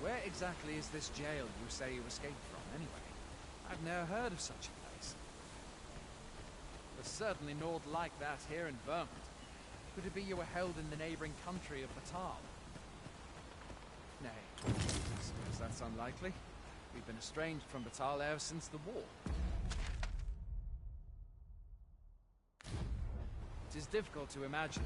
Where exactly is this jail you say you escaped from, anyway? I've never heard of such a place. There's certainly naught like that here in Vermont. Could it be you were held in the neighboring country of Batal? Nay, I suppose that's unlikely. We've been estranged from Batal ever since the war. It is difficult to imagine.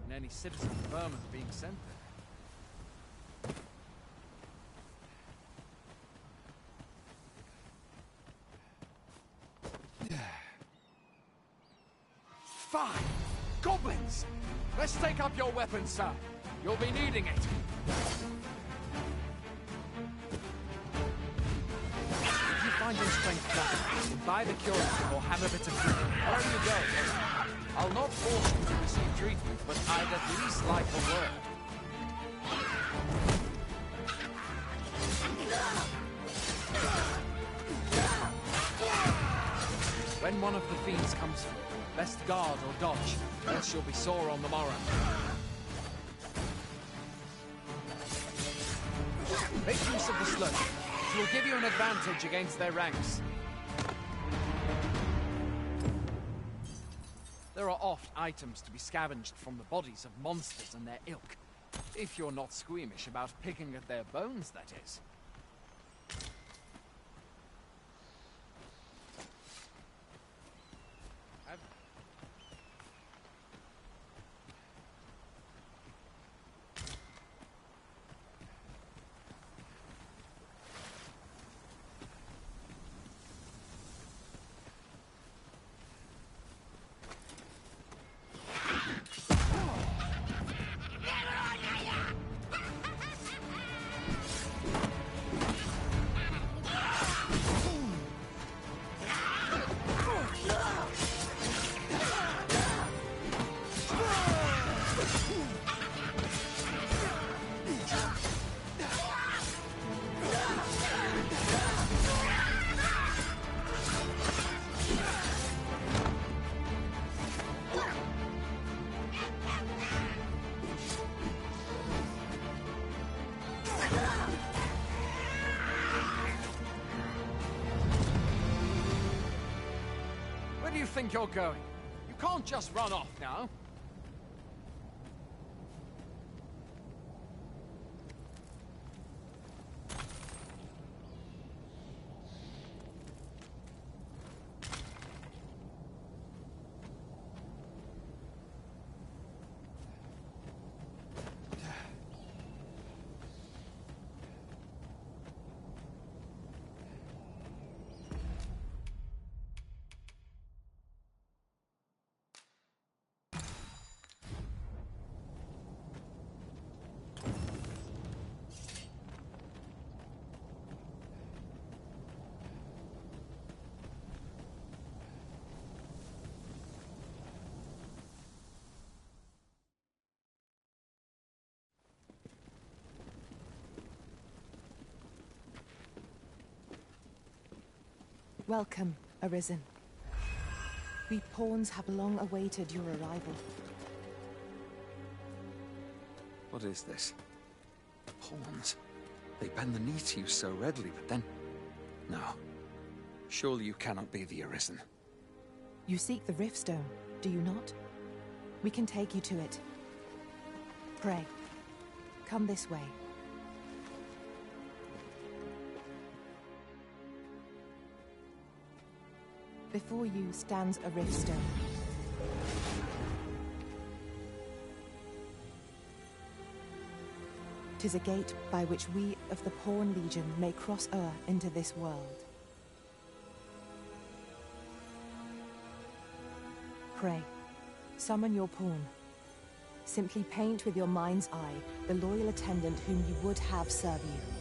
And any citizen of Vermont being sent there. Fine! Goblins! Let's take up your weapons, sir. You'll be needing it. If you find your strength lacking, buy the cure or have a bit of food. Wherever you go. I'll not force you to receive treatment, but I'd at least like a word. When one of the fiends comes for you, best guard or dodge, else you'll be sore on the morrow. Make use of the sludge. It will give you an advantage against their ranks. There are oft items to be scavenged from the bodies of monsters and their ilk. If you're not squeamish about picking at their bones, that is. Where do you think you're going? You can't just run off now. Welcome, Arisen. We pawns have long awaited your arrival. What is this? Pawns? They bend the knee to you so readily, but then... No. Surely you cannot be the Arisen. You seek the Riftstone, do you not? We can take you to it. Pray. Come this way. Before you stands a Riftstone. 'Tis a gate by which we of the Pawn Legion may cross o'er into this world. Pray. Summon your pawn. Simply paint with your mind's eye the loyal attendant whom you would have serve you.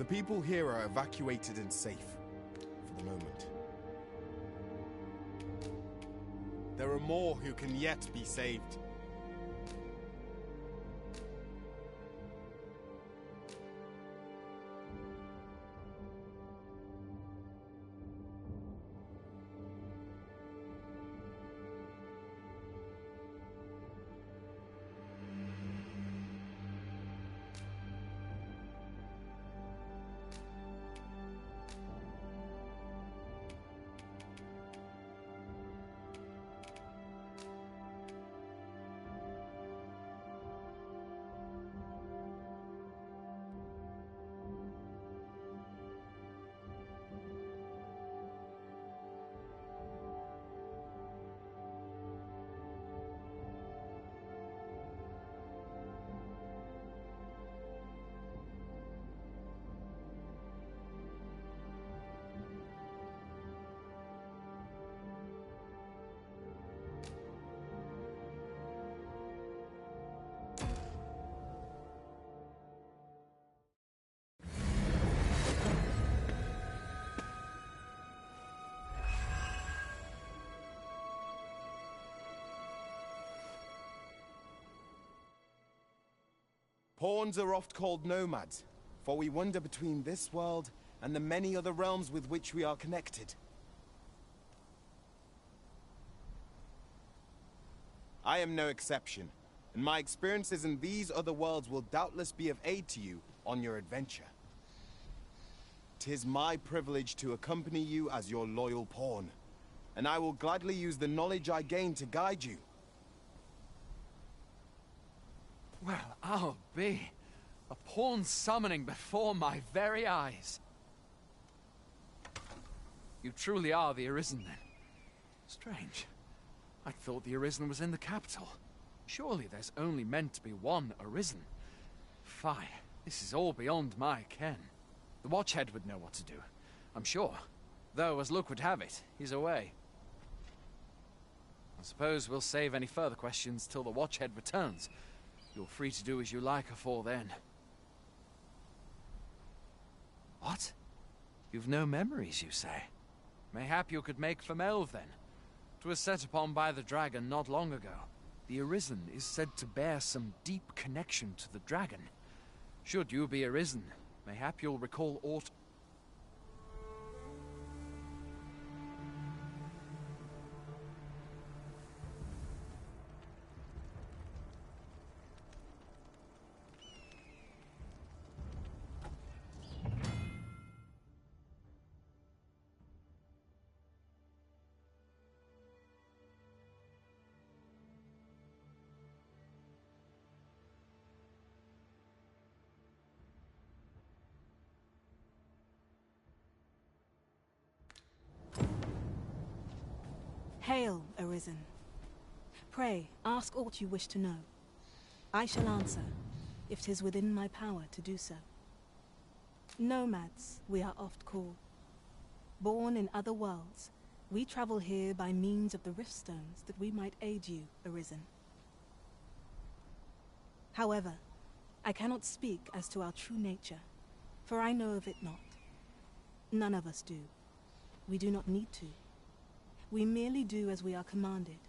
The people here are evacuated and safe, for the moment. There are more who can yet be saved. Pawns are oft called nomads, for we wander between this world and the many other realms with which we are connected. I am no exception, and my experiences in these other worlds will doubtless be of aid to you on your adventure. 'Tis my privilege to accompany you as your loyal pawn, and I will gladly use the knowledge I gain to guide you. Well, I'll be. A pawn summoning before my very eyes. You truly are the Arisen, then. Strange. I thought the Arisen was in the capital. Surely there's only meant to be one Arisen. Fie, this is all beyond my ken. The Watchhead would know what to do, I'm sure. Though, as luck would have it, he's away. I suppose we'll save any further questions till the Watchhead returns. You're free to do as you like afore then. What? You've no memories, you say? Mayhap you could make for Melve, then. 'Twas set upon by the dragon not long ago. The Arisen is said to bear some deep connection to the dragon. Should you be Arisen, mayhap you'll recall aught. Hail, Arisen. Pray, ask aught you wish to know. I shall answer, if 'tis within my power to do so. Nomads, we are oft called. Born in other worlds, we travel here by means of the riftstones that we might aid you, Arisen. However, I cannot speak as to our true nature, for I know of it not. None of us do. We do not need to. We merely do as we are commanded.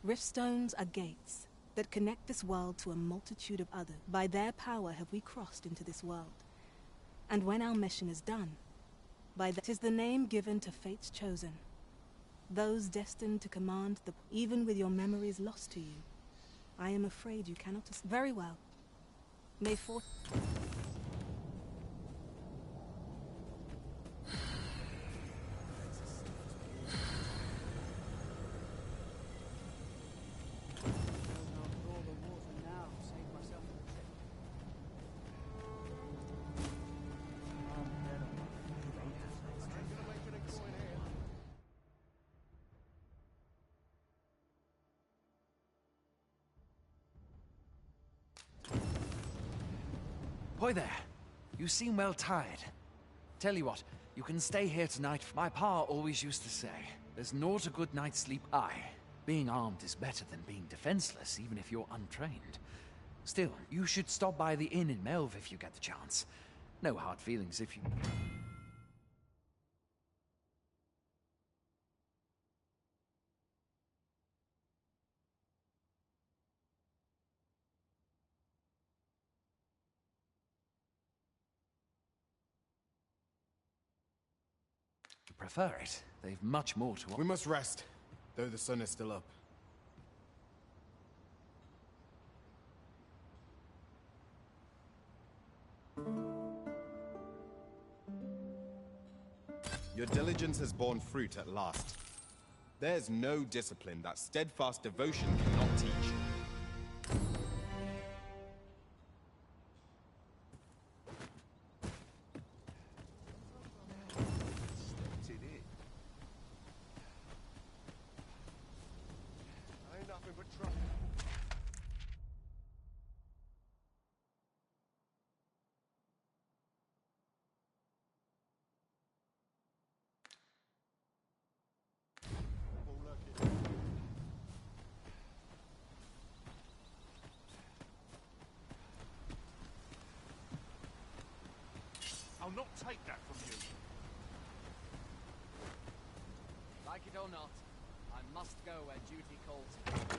Riftstones are gates that connect this world to a multitude of others. By their power have we crossed into this world. And when our mission is done, by that is the name given to fate's chosen. Those destined to command the... Even with your memories lost to you, I am afraid you cannot... Very well. May fortune... Hoy there. You seem well tired. Tell you what, you can stay here tonight. My pa always used to say, there's naught a good night's sleep. Aye, being armed is better than being defenseless, even if you're untrained. Still, you should stop by the inn in Melve if you get the chance. No hard feelings if you... prefer it. They've much more to offer. We must rest, though the sun is still up. Your diligence has borne fruit at last. There's no discipline that steadfast devotion cannot teach. I'll not take that from you. Like it or not, I must go where duty calls me.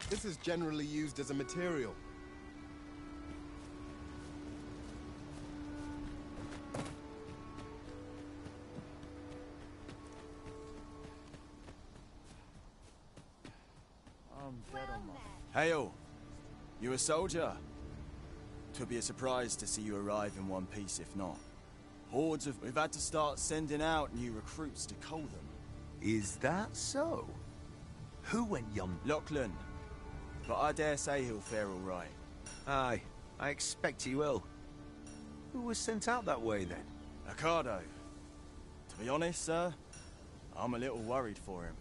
This is generally used as a material. I'm dead on my... Hail! You a soldier? 'Twould be a surprise to see you arrive in one piece, if not. Hordes of... We've had to start sending out new recruits to cull them. Is that so? Who went yum? Lachlan. But I dare say he'll fare all right. Aye, I expect he will. Who was sent out that way, then? Ricardo. To be honest, sir, I'm a little worried for him.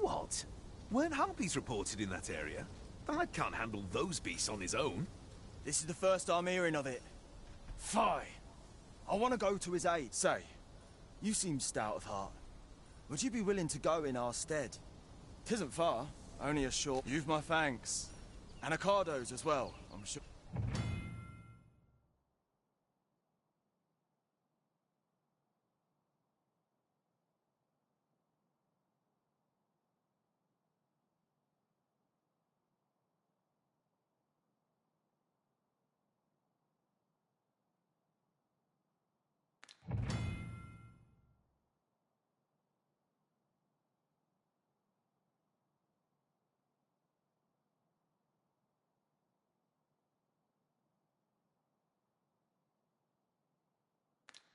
What? Weren't harpies reported in that area? The lad can't handle those beasts on his own. This is the first I'm hearing of it. Fie! I want to go to his aid. Say, you seem stout of heart. Would you be willing to go in our stead? 'Tisn't far, only a short... You've my thanks. And Ricardo's as well, I'm sure.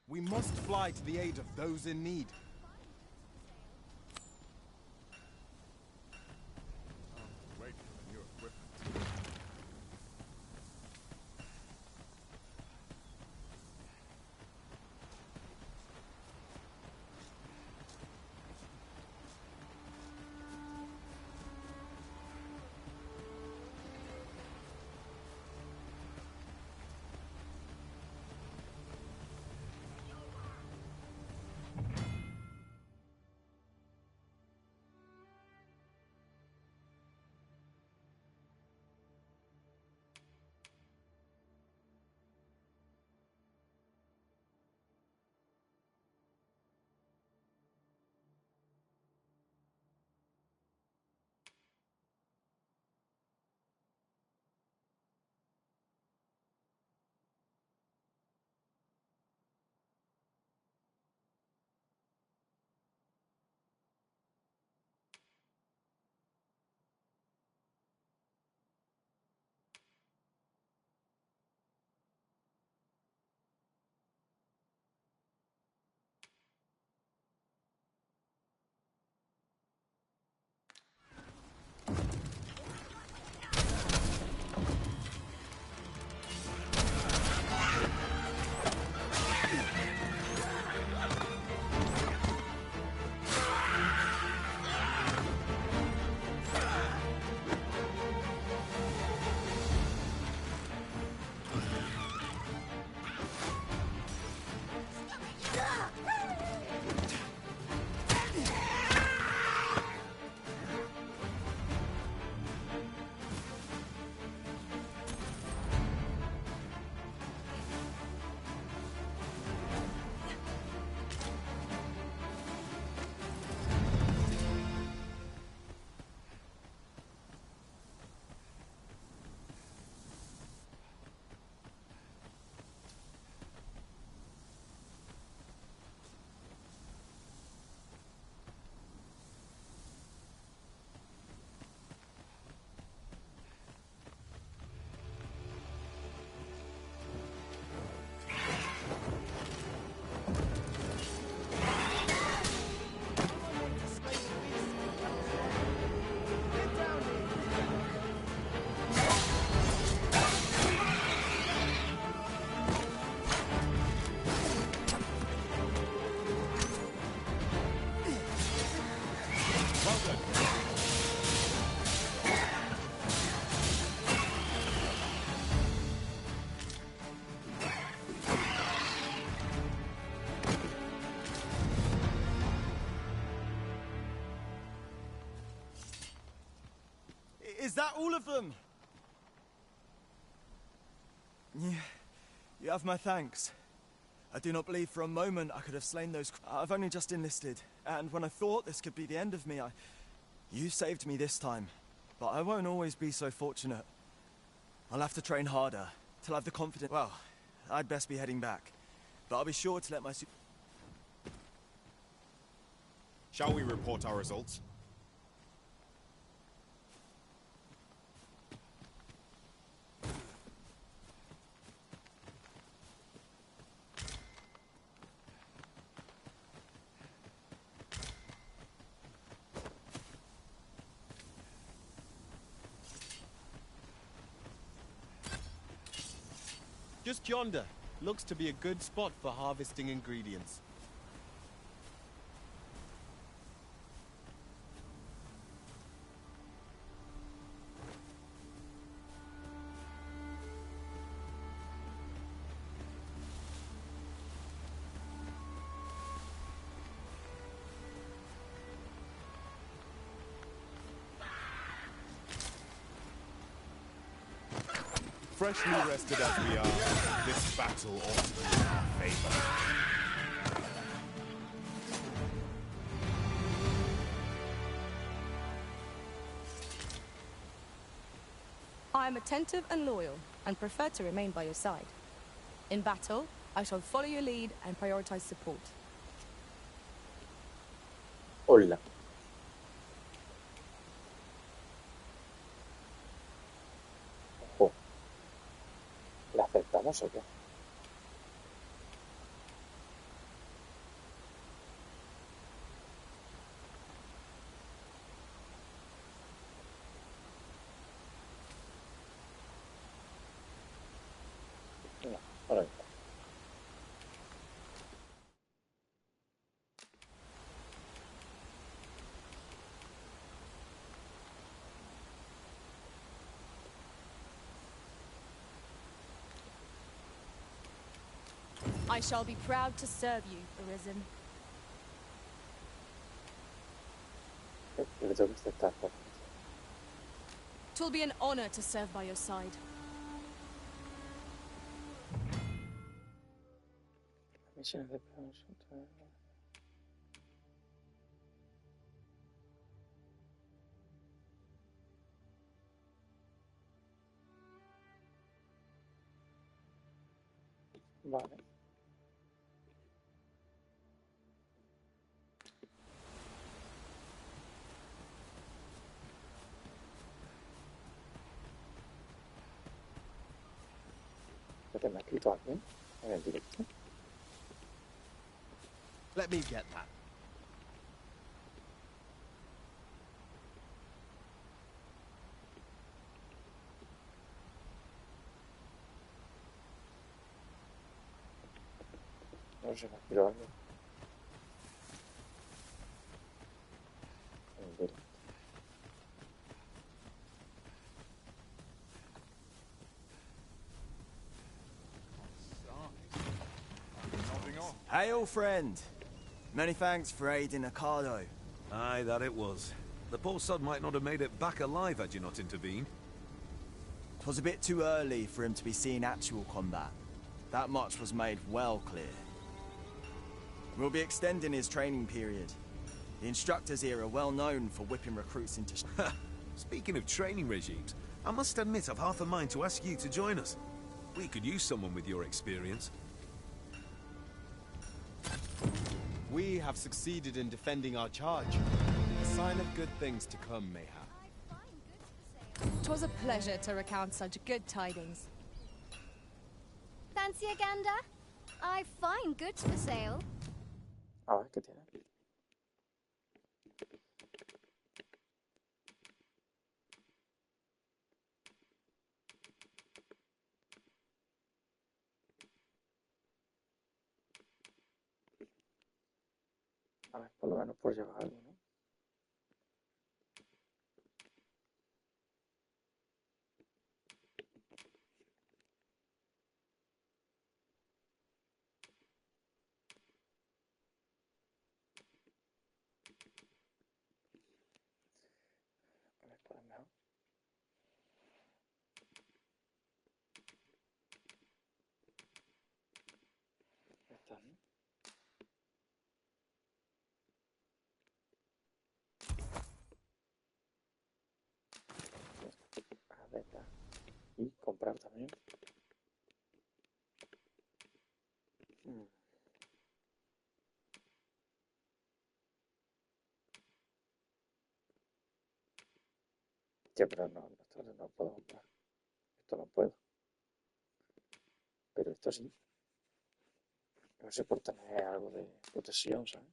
We must fly to the aid of those in need. Wait for new equipment. Is that all of them? You have my thanks. I do not believe for a moment I could have slain those... I've only just enlisted, and when I thought this could be the end of me, You saved me this time, but I won't always be so fortunate. I'll have to train harder, till I've the confidence... Well, I'd best be heading back, but I'll be sure to let my... Shall we report our results? Just yonder. Looks to be a good spot for harvesting ingredients. Freshly rested as we are, this battle ought to be in our favor. I am attentive and loyal, and prefer to remain by your side. In battle, I shall follow your lead and prioritize support. Hola. Ojo. ¿La aceptamos o qué? No, ahora mismo. I shall be proud to serve you, Arisen. Le tengo que aceptar. Twill be an honor to serve by your side. Misiones de Vale. ¿Qué me ha escrito alguien en el directo? Let me get that. No sé, me ha escrito alguien. En el directo. Hail, friend. Many thanks for aiding Ocado. Aye, that it was. The poor sod might not have made it back alive had you not intervened. 'Twas a bit too early for him to be seeing actual combat. That much was made well clear. We'll be extending his training period. The instructors here are well known for whipping recruits into... Speaking of training regimes, I must admit I've half a mind to ask you to join us. We could use someone with your experience. We have succeeded in defending our charge. A sign of good things to come, mayhap. 'Twas a pleasure to recount such good tidings. Fancy a gander? I've fine goods for sale. A ver, ¿qué tiene? A ver, por lo menos por llevar algo, ¿no? A ver, por el mejor. Y comprar también. Ya, pero esto no puedo comprar. Esto no puedo. Pero esto sí. No sé, por tener algo de protección, ¿sabes?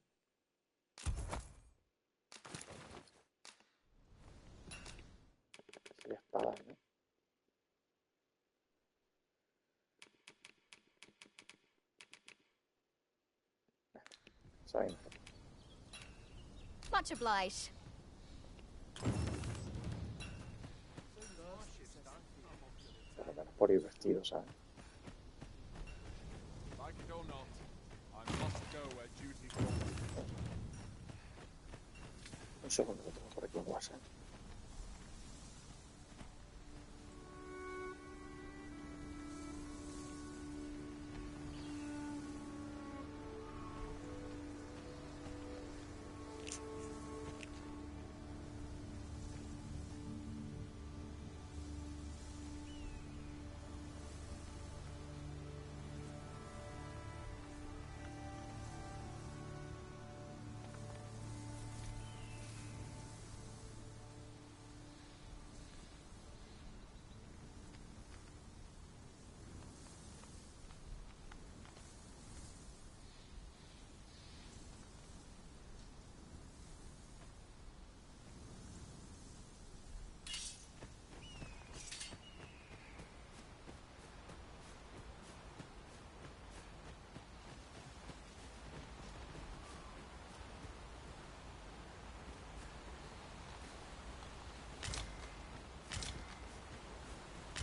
Sería espada, ¿no? ¿Saben? Much obliged. Por lo menos por ir vestido, ¿sabes? Like it or not, I must go where duty calls. Un segundo, que tengo por aquí un WhatsApp.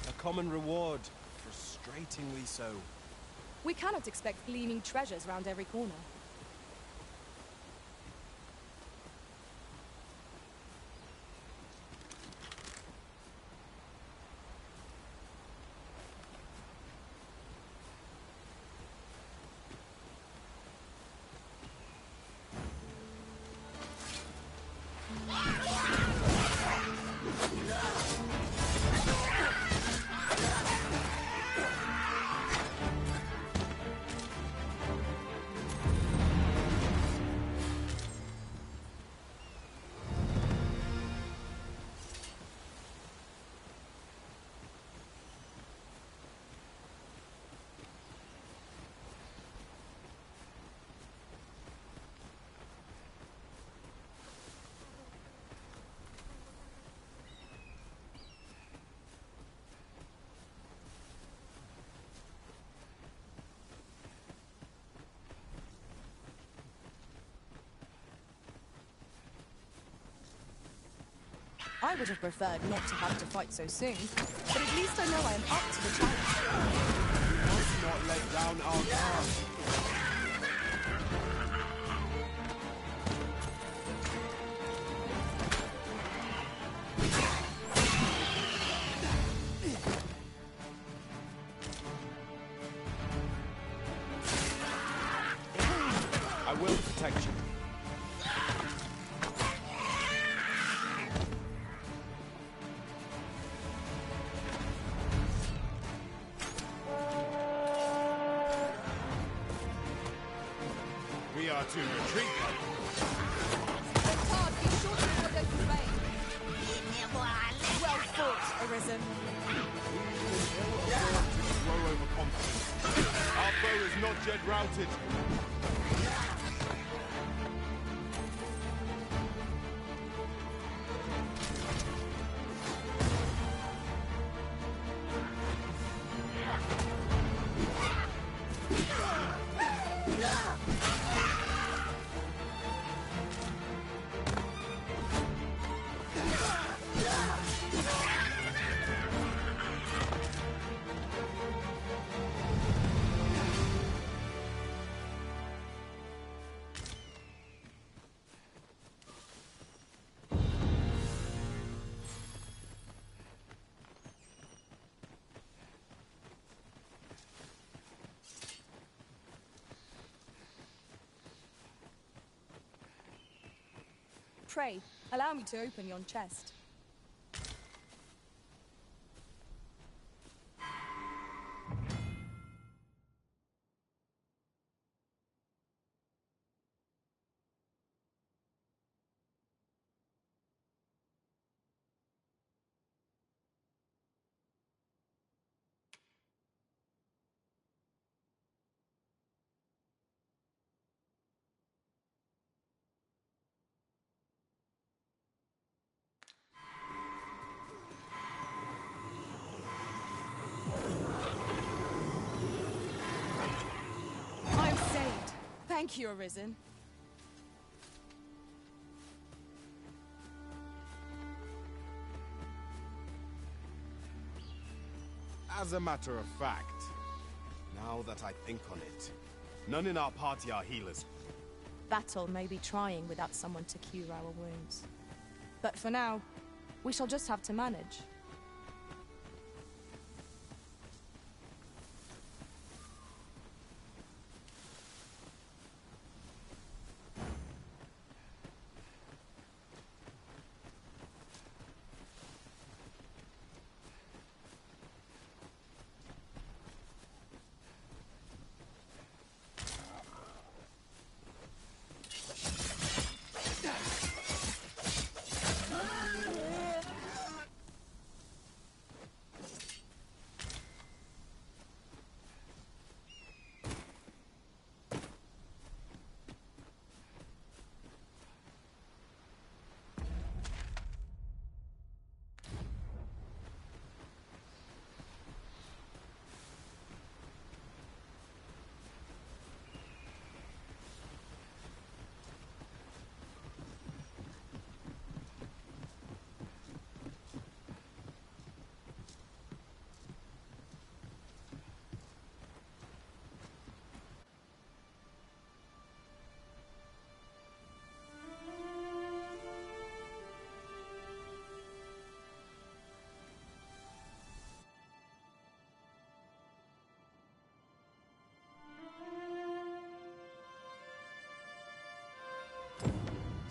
A common reward, frustratingly so. We cannot expect gleaming treasures round every corner. I would have preferred not to have to fight so soon, but at least I know I am up to the challenge. We must not let down our guard. I will protect you. We are to retreat. The card be sure to what they convey. Well fought, Arisen. Grow overconfident. Our foe is not yet routed. Pray, allow me to open yon chest. Thank you, Arisen. As a matter of fact, now that I think on it, none in our party are healers. Battle may be trying without someone to cure our wounds. But for now, we shall just have to manage.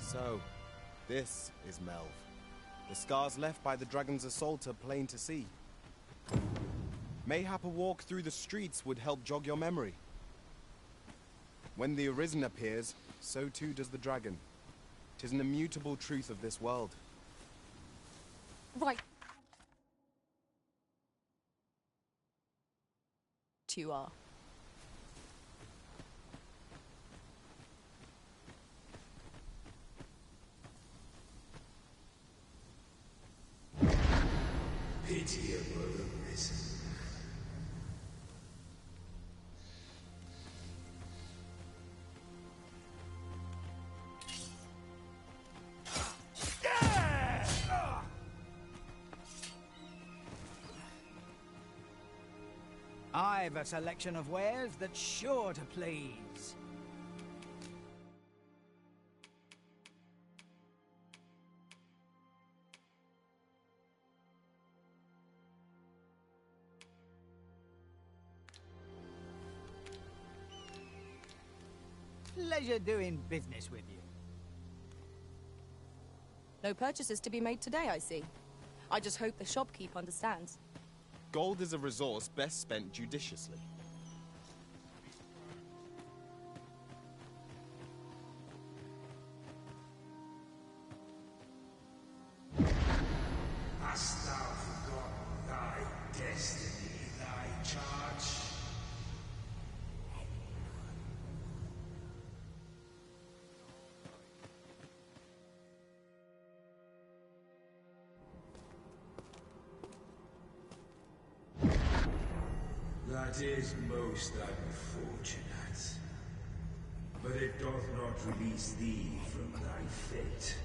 So, this is Melv. The scars left by the dragon's assault are plain to see. Mayhap a walk through the streets would help jog your memory. When the Arisen appears, so too does the dragon. 'Tis an immutable truth of this world. Right. You are. Pitiable Arisen. I've a selection of wares that's sure to please. Pleasure doing business with you. No purchases to be made today, I see. I just hope the shopkeep understands. Gold is a resource best spent judiciously. Hast thou forgotten thy destiny, thy charge? That is most unfortunate. But it doth not release thee from thy fate.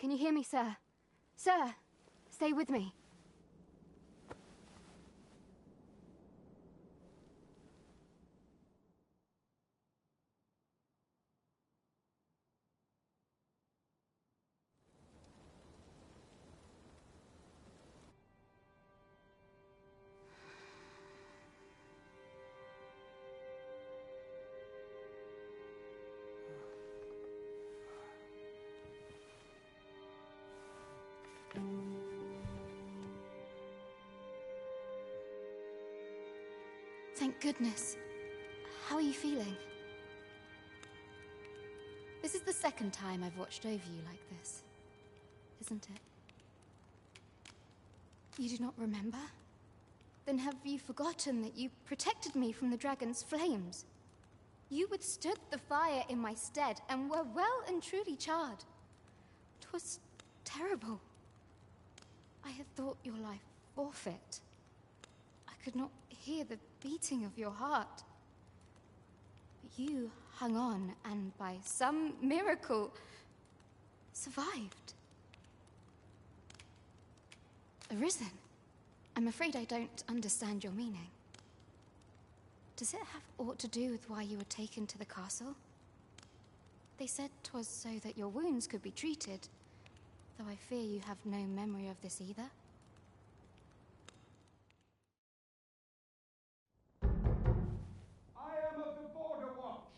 Can you hear me, sir? Sir, stay with me. Thank goodness. How are you feeling? This is the second time I've watched over you like this, isn't it? You do not remember? Then have you forgotten that you protected me from the dragon's flames? You withstood the fire in my stead and were well and truly charred. 'Twas terrible. I had thought your life forfeit. I could not hear the beating of your heart. But you hung on and by some miracle survived. Arisen? I'm afraid I don't understand your meaning. Does it have aught to do with why you were taken to the castle? They said 'twas so that your wounds could be treated, though I fear you have no memory of this either. I am of the Border Watch.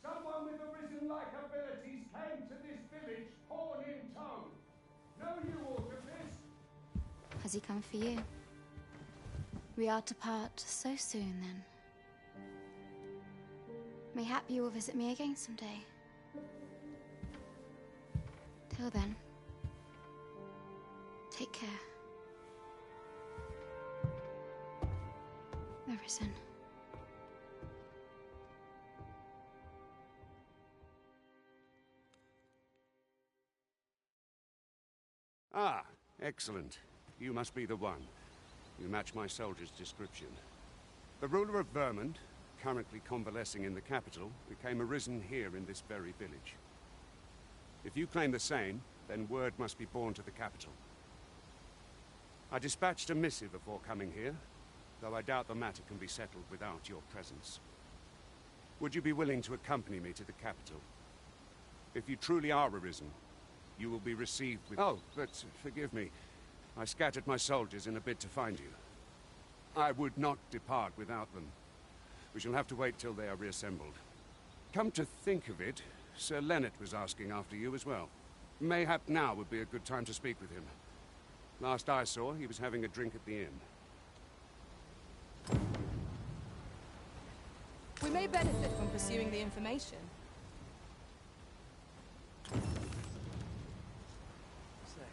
Someone with arisen-like abilities came to this village, horn in tow. Know you aught of this? Has he come for you? We are to part so soon, then. Mayhap you will visit me again someday. Till then, take care. Arisen. Ah, excellent. You must be the one. You match my soldier's description. The ruler of Vermund, currently convalescing in the capital, became arisen here in this very village. If you claim the same, then word must be borne to the capital. I dispatched a missive before coming here, though I doubt the matter can be settled without your presence. Would you be willing to accompany me to the capital? If you truly are arisen, you will be received with... Oh, but forgive me. I scattered my soldiers in a bid to find you. I would not depart without them. We shall have to wait till they are reassembled. Come to think of it, Sir Leonard was asking after you as well. Mayhap now would be a good time to speak with him. Last I saw, he was having a drink at the inn. We may benefit from pursuing the information. Say,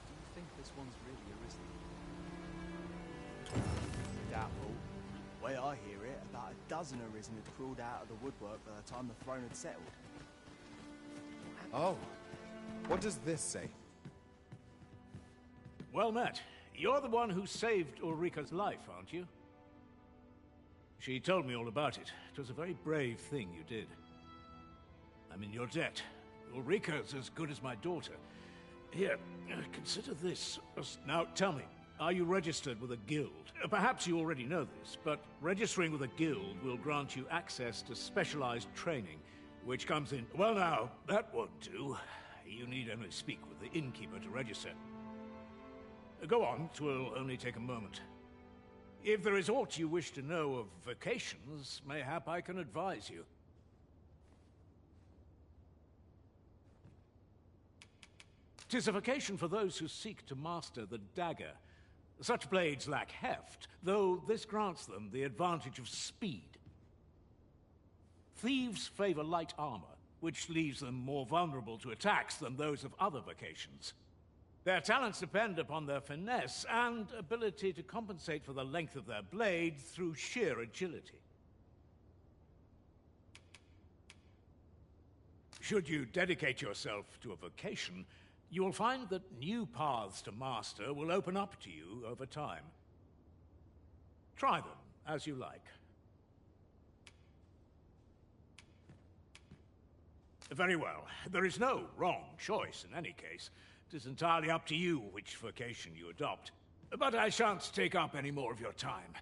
do you think this one's really arisen? Doubtful. The way I hear it, about a dozen arisen had crawled out of the woodwork by the time the throne had settled. Oh. What does this say? Well met. You're the one who saved Ulrika's life, aren't you? She told me all about it. It was a very brave thing you did. I'm in your debt. Ulrika's as good as my daughter. Here, consider this. Now, tell me, are you registered with a guild? Perhaps you already know this, but registering with a guild will grant you access to specialized training, which comes in... Well now, that won't do. You need only speak with the innkeeper to register. Go on, 'twill only take a moment. If there is aught you wish to know of vacations, mayhap I can advise you. 'Tis a vacation for those who seek to master the dagger. Such blades lack heft, though this grants them the advantage of speed. Thieves favor light armor, which leaves them more vulnerable to attacks than those of other vocations. Their talents depend upon their finesse and ability to compensate for the length of their blade through sheer agility. Should you dedicate yourself to a vocation, you will find that new paths to master will open up to you over time. Try them as you like. Very well. There is no wrong choice in any case. It is entirely up to you which vocation you adopt. But I shan't take up any more of your time.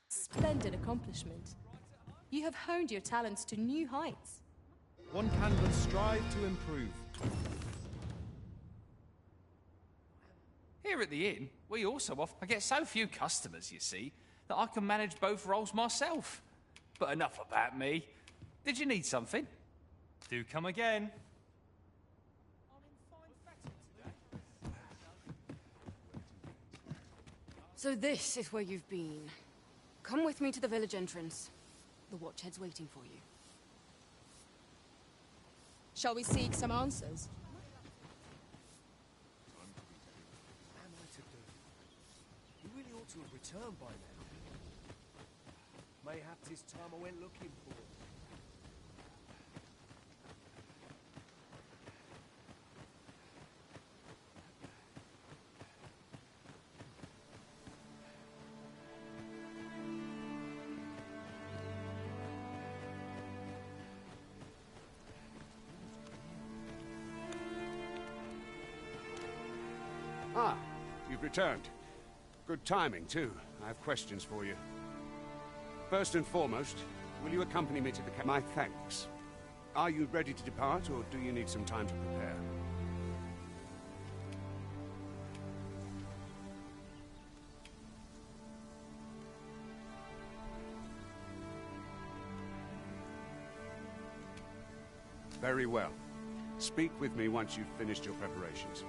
Splendid accomplishment. You have honed your talents to new heights. One can but strive to improve. Here at the inn, we also I get so few customers, you see, that I can manage both roles myself. But enough about me. Did you need something? Do come again. So this is where you've been. Come with me to the village entrance. The watchhead's waiting for you. Shall we seek some answers? What am I to do? You really ought to have returned by now. Mayhap 'tis time I went looking for. Ah, you've returned. Good timing, too. I have questions for you. First and foremost, will you accompany me to the My thanks. Are you ready to depart, or do you need some time to prepare? Very well. Speak with me once you've finished your preparations.